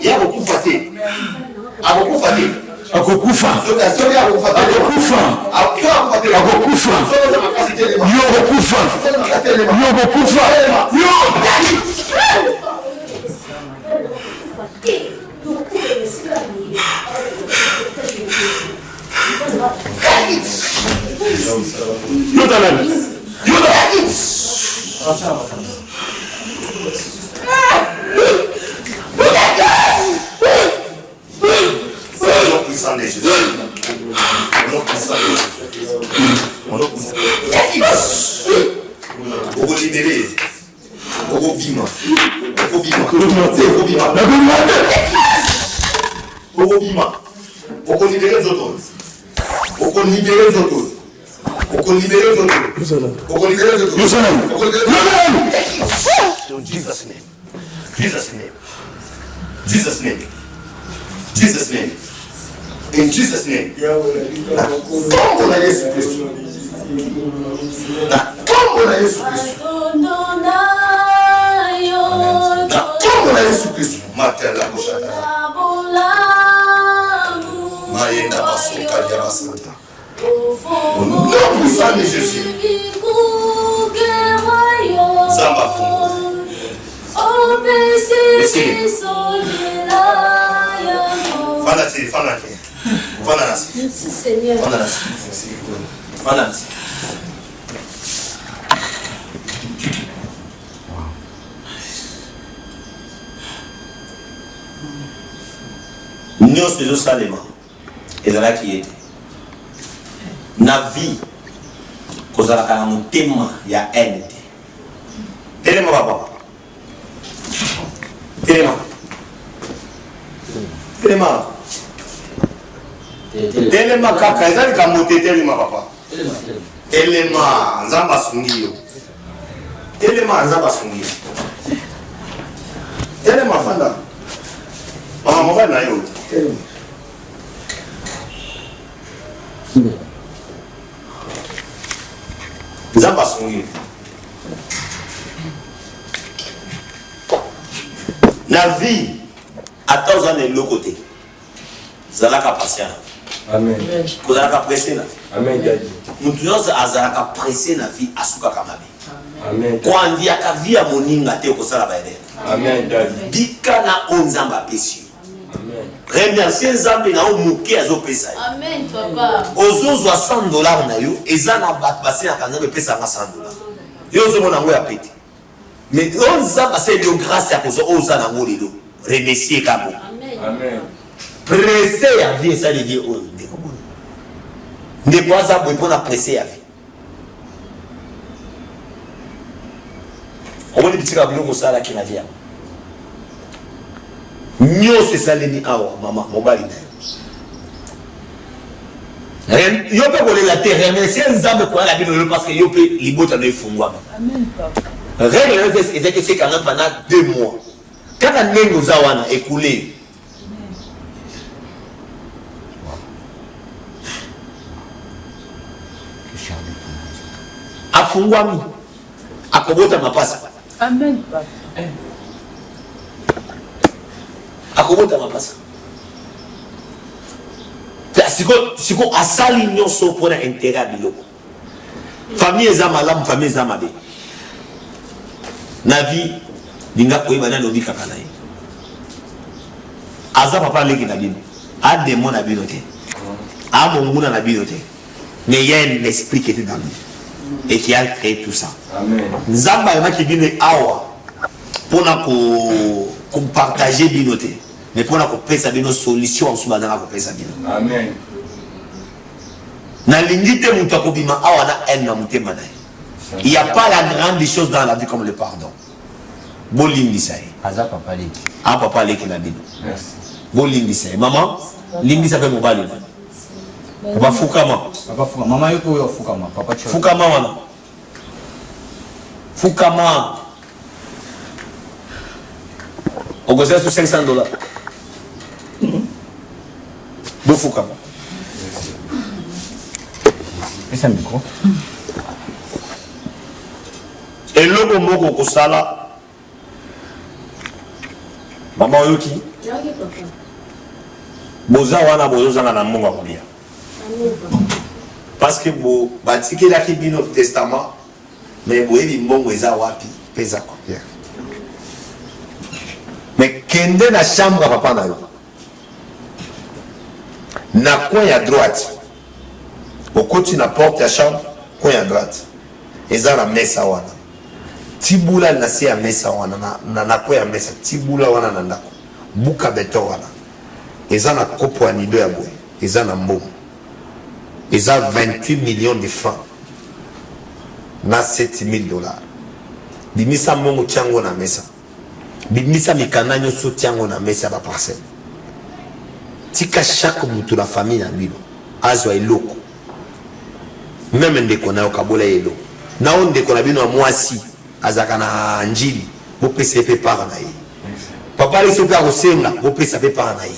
Yakokufa te. Akokufa te. Akokufa. Akokufa. Akokufa. Yokokufa. Yokokufa. Yotalani. Yotalani. puissant de Jésus. Au nom puissant de Jésus. Au nom puissant de Jésus. Pour vous libérer. Pour vous vivre. Pour vous vivre. Pour vous vivre. Pour vous vivre. Pour qu'on libère les autres. Pour qu'on libère les autres. Pour qu'on libère les autres. Pour qu'on libère les autres. Pour qu'on libère les autres. Jesus name. Jesus name. Jesus name. Jesus name. In Jesus name. Tombo na Yesu Kristo. Na tombo na Yesu Kristo. Na tombo na Yesu Kristo. Matela kushata. Maïna Basoka Yarasanta. Au nom puissant de Jésus. Zamba Fongo. Fanati. Fanati. Merci Seigneur. Fanati. Nyos de Salema. Et là qui était. Na vie. Kozala kana mutema ya haine. Telema papa. Telema kaka ezali kamote telema papa. Telema nzamba sungiyo. Telema nzamba sungiyo. Telema fanda. Mama mobile na yo. Telema. Nzamba sungiyo. La vie à tous ans de l'autre côté. Zalaka patient. Amen. Kozalaka pressé là. Amen. Mutu yote azalaka pressé na vie asuka kamabe. Amen. Kwa ndia ka vie ya moninga te kosala baede. Amen. Bika na onzamba pesi. Amen. Remercier Nzambe na o muke azo pesa. Amen papa. Ozozwa $100 na yo ezana bat basi na kanza pesa nga $100. Yo zo mona ngo ya pete. Mais on Nzambe c'est de grâce à cause oza na ngo lelo. Remercier kamo. Amen. Pressé à vie ça les vie o ndeko. Ndeko aza boy pona pressé à vie. On dit petit kabilo ko sala ki na vie. Nyo c'est ça les ni awa maman mobali. Yo pe ko la terre remercier Nzambe ko la bino parce que yo pe libota no ifungwa. Amen papa. Règle c'est quand même pendant 2 mois. Quand la nengo zawana écoulé. Afungwami akobota mapasa. Amen papa. Akobota mapasa. Siko asali nyonso pona intérêt biloko. Famille eza malamu, famille eza mabe. Na vie linga koyeba na lobi kaka na ye. Aza papa leki na bino. A démon na bino te. A monguna na bino te. Mais il y a un esprit qui était dans lui et qui a créé tout ça. Amen. Nzamba yana ki bino awa pona ko partager bino te. Mais pona ko pesa bino solution en suba na ko pesa bino. Amen. Na lingite mutu akobima awa na haine na mutema na ye. Il n'y a pas la grande chose dans la vie comme le pardon. Bolingisa ye. Aza papa leki. Ah papa leki na bino. Merci. Bolingisa ye. Maman, lingisa pe mobali. Papa fukama. Papa fuka. Mama yoko yo fukama. Papa chou. Fukama wana. Fukama. Ogosia sur $500. Bo fukama. Pesa micro. Eloko moko kosala. Mama oyoki. Yaki papa. Boza wana bozozanga na mbongo kolia. Amen papa. Parce que bo batikelaki bino testament mais boyebi mbongo eza wapi pesa kopia. Mais kende na chambre papa na yo. Na coin ya droite. Okoti na porte ya chambre, coin ya droite. Eza na mesa wana. Tibula na se ya mesa wana na coin ya mesa. Tibula wana na ndako. Buka beto wana. Eza na kopo ya nido ya boye. eza na mbongo eza 28 millions de francs na 7 000 dollars. Bimisa mbongo tiango na mesa, bimisa mikanda nyonso tiango na mesa ba parcelle. Tika chaque mutu la famille na bino azwa eloko, même ndeko na yokabola eloko na ndeko na bino ya mwasi azaka na njili bopesa pe par na ye, papa leso pe akosenga bopesa pe par na ye.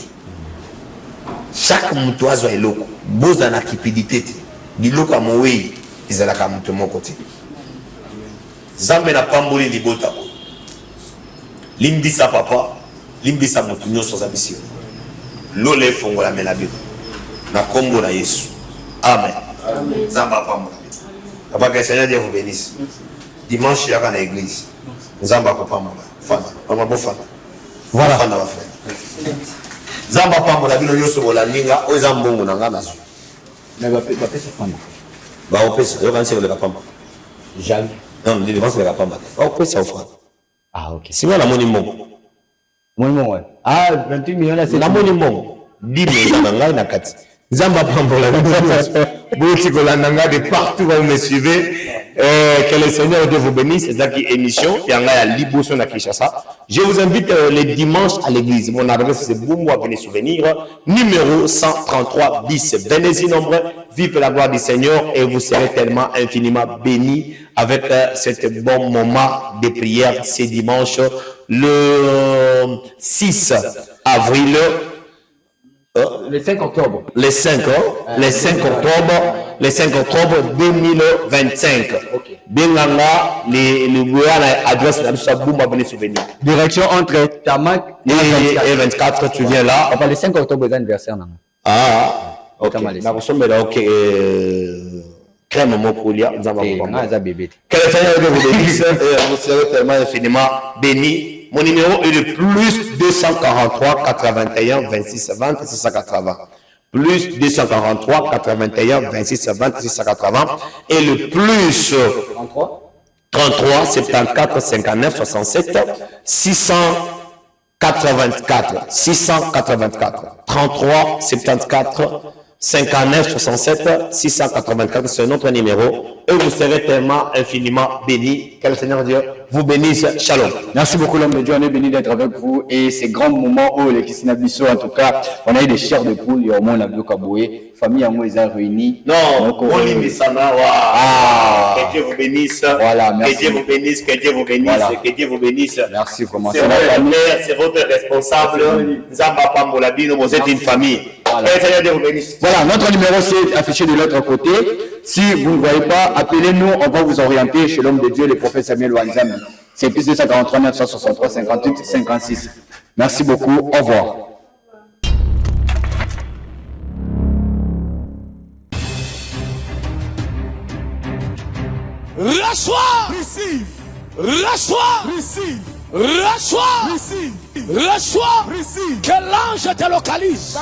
Chaque mutu azwa eloko, boza na kipidité te, biloko ya mowei ezalaka mutu moko te. Zambe na pamboli libota ko limbisa papa limbisa mutu nyonso za bisio lole fongola mela bino na kombo na Yesu, amen. Zamba pambola papa, que le Seigneur Dieu vous bénisse. Dimanche il y a une église, Zamba pambola fana mama bo fana voilà fana wa frère Zamba pambola bino nyonso bola ninga o zambongo na ngana so Mais va pesa fana ba opesa yo kanse le pamba jamais. non les dépenses la pamba opesa ofrande. Ah ok. Si moi la moni mbongo Ouais. Ah 28 millions là c'est la moni mbongo 10 millions na ngai na kati Zamba pambola bouti kolandanga de partout où vous me suivez. Que le Seigneur Dieu vous bénisse. C'est qui émission yanga ya Liboso na Kinshasa. Je vous invite les dimanches à l'église. Mon adresse c'est Boumwa, venez souvenir, numéro 133 bis. Venez-y nombreux, vive la gloire du Seigneur et vous serez tellement infiniment bénis avec cet bon moment de prière ce dimanche le 6 avril. le 5 octobre. Le 5 octobre 2025. Benganga, le Guyana adresse la Boumba Bene Souvenir. Direction entre Tamak et 24, tu viens là. Enfin, le 5 octobre, c'est l'anniversaire. Ah, ok. Ok. Crème Mokolia, nous avons bébé. Que le Seigneur vous bénisse, vous serez tellement infiniment bénis. Mon numéro est le plus 243 81 26 20 680. Plus 243 81 26 20 680. Et le plus 33 74 59 67 684 33 74 59 67 684, c'est notre numéro et vous serez tellement infiniment bénis. Que le Seigneur Dieu vous bénisse. Shalom. Merci beaucoup l'homme de Dieu, on est béni d'être avec vous et ces grands moments où les Kisinabiso, en tout cas, on a eu des chairs de poule, il y a au moins la Biokaboué, famille en moi ils ont réuni. Non, on est Missana. Que Dieu vous bénisse. Voilà, merci. Que Dieu vous bénisse, que Dieu vous bénisse, voilà. Que Dieu vous bénisse. Merci, vraiment. C'est votre mère, c'est votre responsable. Zamba Pambolabino, vous êtes une famille. Voilà. Voilà, notre numéro c'est affiché de l'autre côté. Si vous ne voyez pas, appelez-nous, on va vous orienter chez l'homme de Dieu, le prophète Samuel Wanzambi. C'est plus 243 963 58 56. Merci beaucoup, au revoir. Reçois, receive, reçois, receive, reçois, receive, reçois, receive. Que l'ange te localise.